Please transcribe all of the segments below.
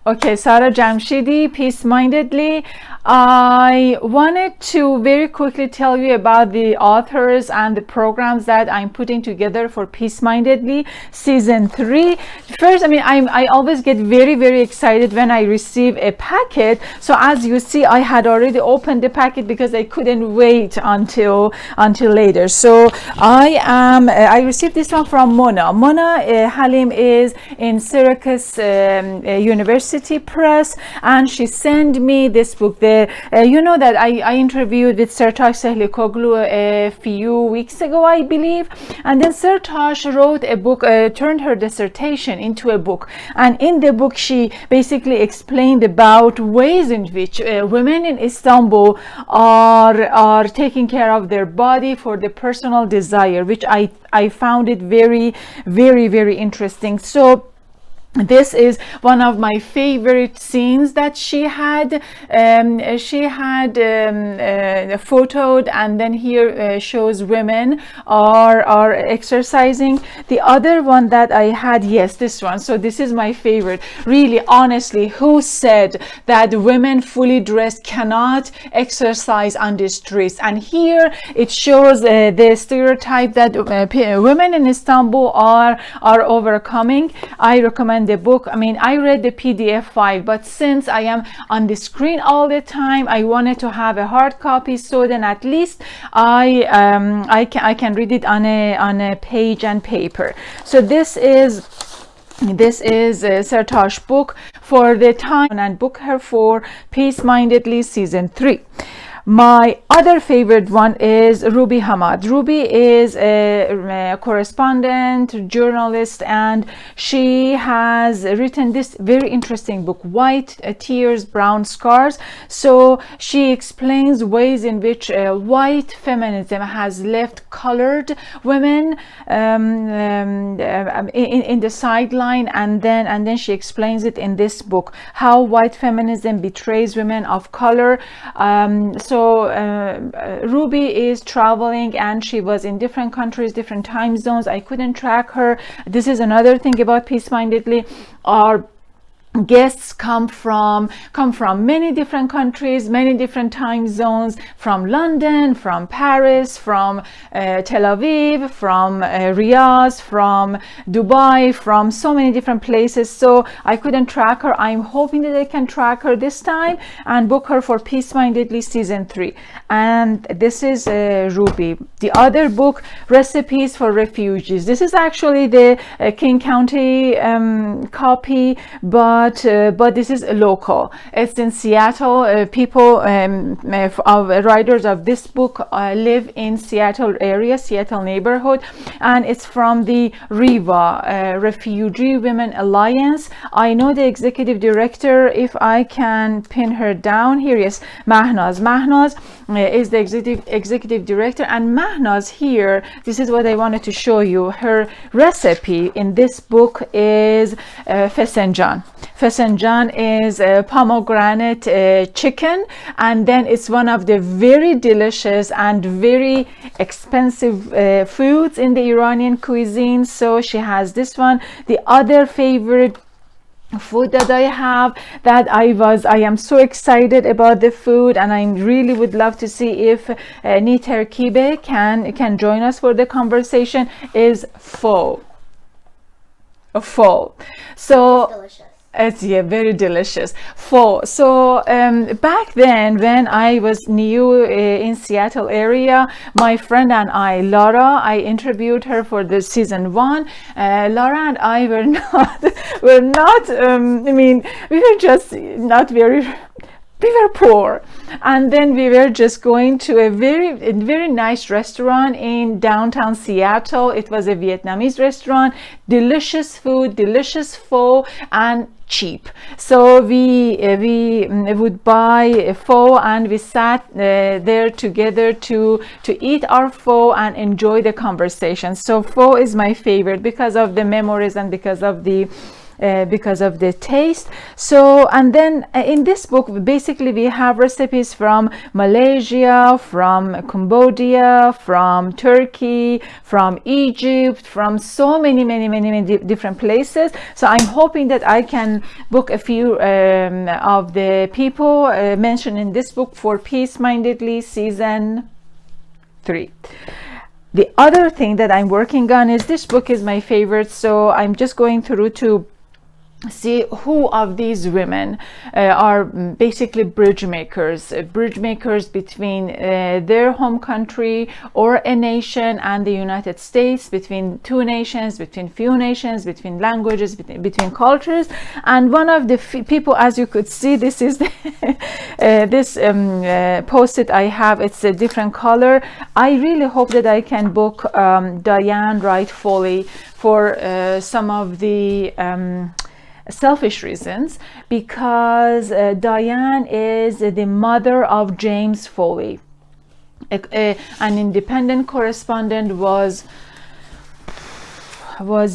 Okay, Sara Jamshidi, Peacemindedly. I wanted to very quickly tell you about the authors and the programs that I'm putting together for Peacemindedly Season 3. First, I always get very, very excited when I receive a packet. So as you see, I had already opened the packet because I couldn't wait until later. So I received this one from Mona. Mona Halim is in Syracuse University Press, and she sent me this book. You know that I interviewed with Sertaç Sehlikoglu a few weeks ago, I believe, and then Sertaç wrote a book, turned her dissertation into a book, and in the book she basically explained about ways in which women in Istanbul are taking care of their body for the personal desire, which I found it very, very, very interesting. So this is one of my favorite scenes that she had photoed, and then here shows women are exercising. The other one that I had, yes, this one. So this is my favorite. Really, honestly, who said that women fully dressed cannot exercise on the streets? And here it shows the stereotype that women in Istanbul are overcoming. I recommend the book. I read the PDF file, but since I am on the screen all the time, I wanted to have a hard copy, so then at least I can read it on a page and paper. So this is Sertaç book for the time, and book her for Peacemindedly Season 3. My other favorite one is Ruby Hamad. Ruby is a correspondent, journalist, and she has written this very interesting book, White Tears, Brown Scars. So she explains ways in which white feminism has left colored women in the sideline, and then she explains it in this book, how white feminism betrays women of color. So Ruby is traveling, and she was in different countries, different time zones. I couldn't track her. This is another thing about Peacemindedly. Our guests come from many different countries, many different time zones, from London, from Paris, from Tel Aviv, from Riyadh, from Dubai, from so many different places. So I couldn't track her. I'm hoping that I can track her this time and book her for Peacemindedly Season 3. And this is Ruby. The other book, Recipes for Refugees. This is actually the King County copy, but this is local. It's in Seattle. People, writers of this book live in Seattle area, Seattle neighborhood, and it's from the REVA, Refugee Women Alliance. I know the executive director. If I can pin her down here, yes, Mahnaz. Mahnaz is the executive director, and Mahnaz here, this is what I wanted to show you. Her recipe in this book is fesenjan. Fesenjan is pomegranate chicken, and then it's one of the very delicious and very expensive foods in the Iranian cuisine. So she has this one. The other favorite food that I have, that I am so excited about the food, and I really would love to see if Niter Kibe can join us for the conversation, is pho. Pho. So delicious. It's very delicious. Pho. So back then, when I was new in Seattle area, my friend and I, Laura, I interviewed her for the Season 1. Laura and I were not. We were just not very. We were poor, and then we were just going to a very nice restaurant in downtown Seattle. It was a Vietnamese restaurant, delicious food, delicious pho, and cheap. So we would buy pho, and we sat there together to eat our pho and enjoy the conversation. So pho is my favorite because of the memories and because of the because of the taste. So, and then in this book, basically we have recipes from Malaysia, from Cambodia, from Turkey, from Egypt, from so many different places. So I'm hoping that I can book a few of the people mentioned in this book for Peacemindedly season 3. The other thing that I'm working on is, this book is my favorite, so I'm just going through to see who of these women are basically bridge makers between their home country or a nation and the United States, between two nations, between few nations, between languages, between cultures. And one of the people, as you could see, this is the this post-it I have, it's a different color. I really hope that I can book Diane Wright Foley for some of the selfish reasons, because Diane is the mother of James Foley, an independent correspondent, was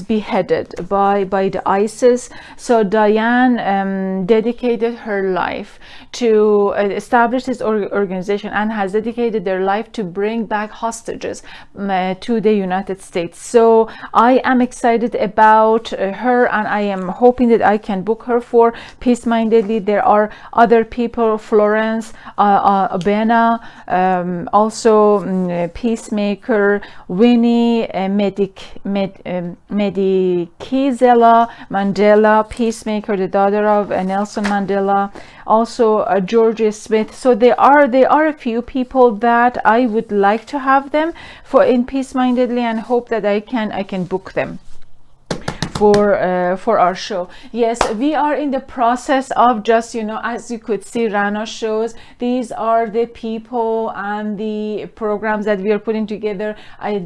beheaded by the ISIS. So Diane dedicated her life to establish this organization, and has dedicated their life to bring back hostages to the United States. So I am excited about her, and I am hoping that I can book her for Peacemindedly. There are other people, Florence Obena, also peacemaker, Winnie Medikizela Mandela, peacemaker, the daughter of Nelson Mandela, also Georgia Smith. So there are a few people that I would like to have them for in Peacemindedly, and hope that I can book them for our show. Yes, we are in the process of just, as you could see, Rana shows, these are the people and the programs that we are putting together. It's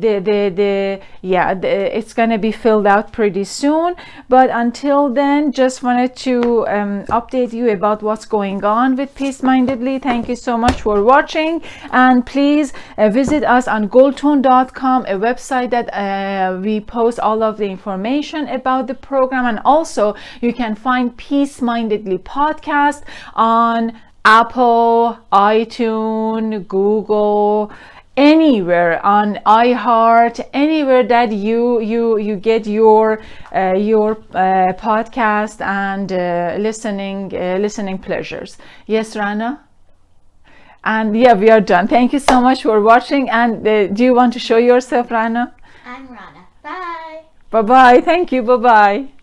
gonna be filled out pretty soon, but until then, just wanted to update you about what's going on with Peacemindedly. Thank you so much for watching, and please visit us on goldtone.com, a website that we post all of the information about the program. And also you can find Peacemindedly podcast on Apple, iTunes, Google, anywhere, on iHeart, anywhere that you get your podcast and listening pleasures. Yes, Rana? And yeah, we are done. Thank you so much for watching. And do you want to show yourself, Rana? I'm Rana. Bye. Bye-bye. Thank you. Bye-bye.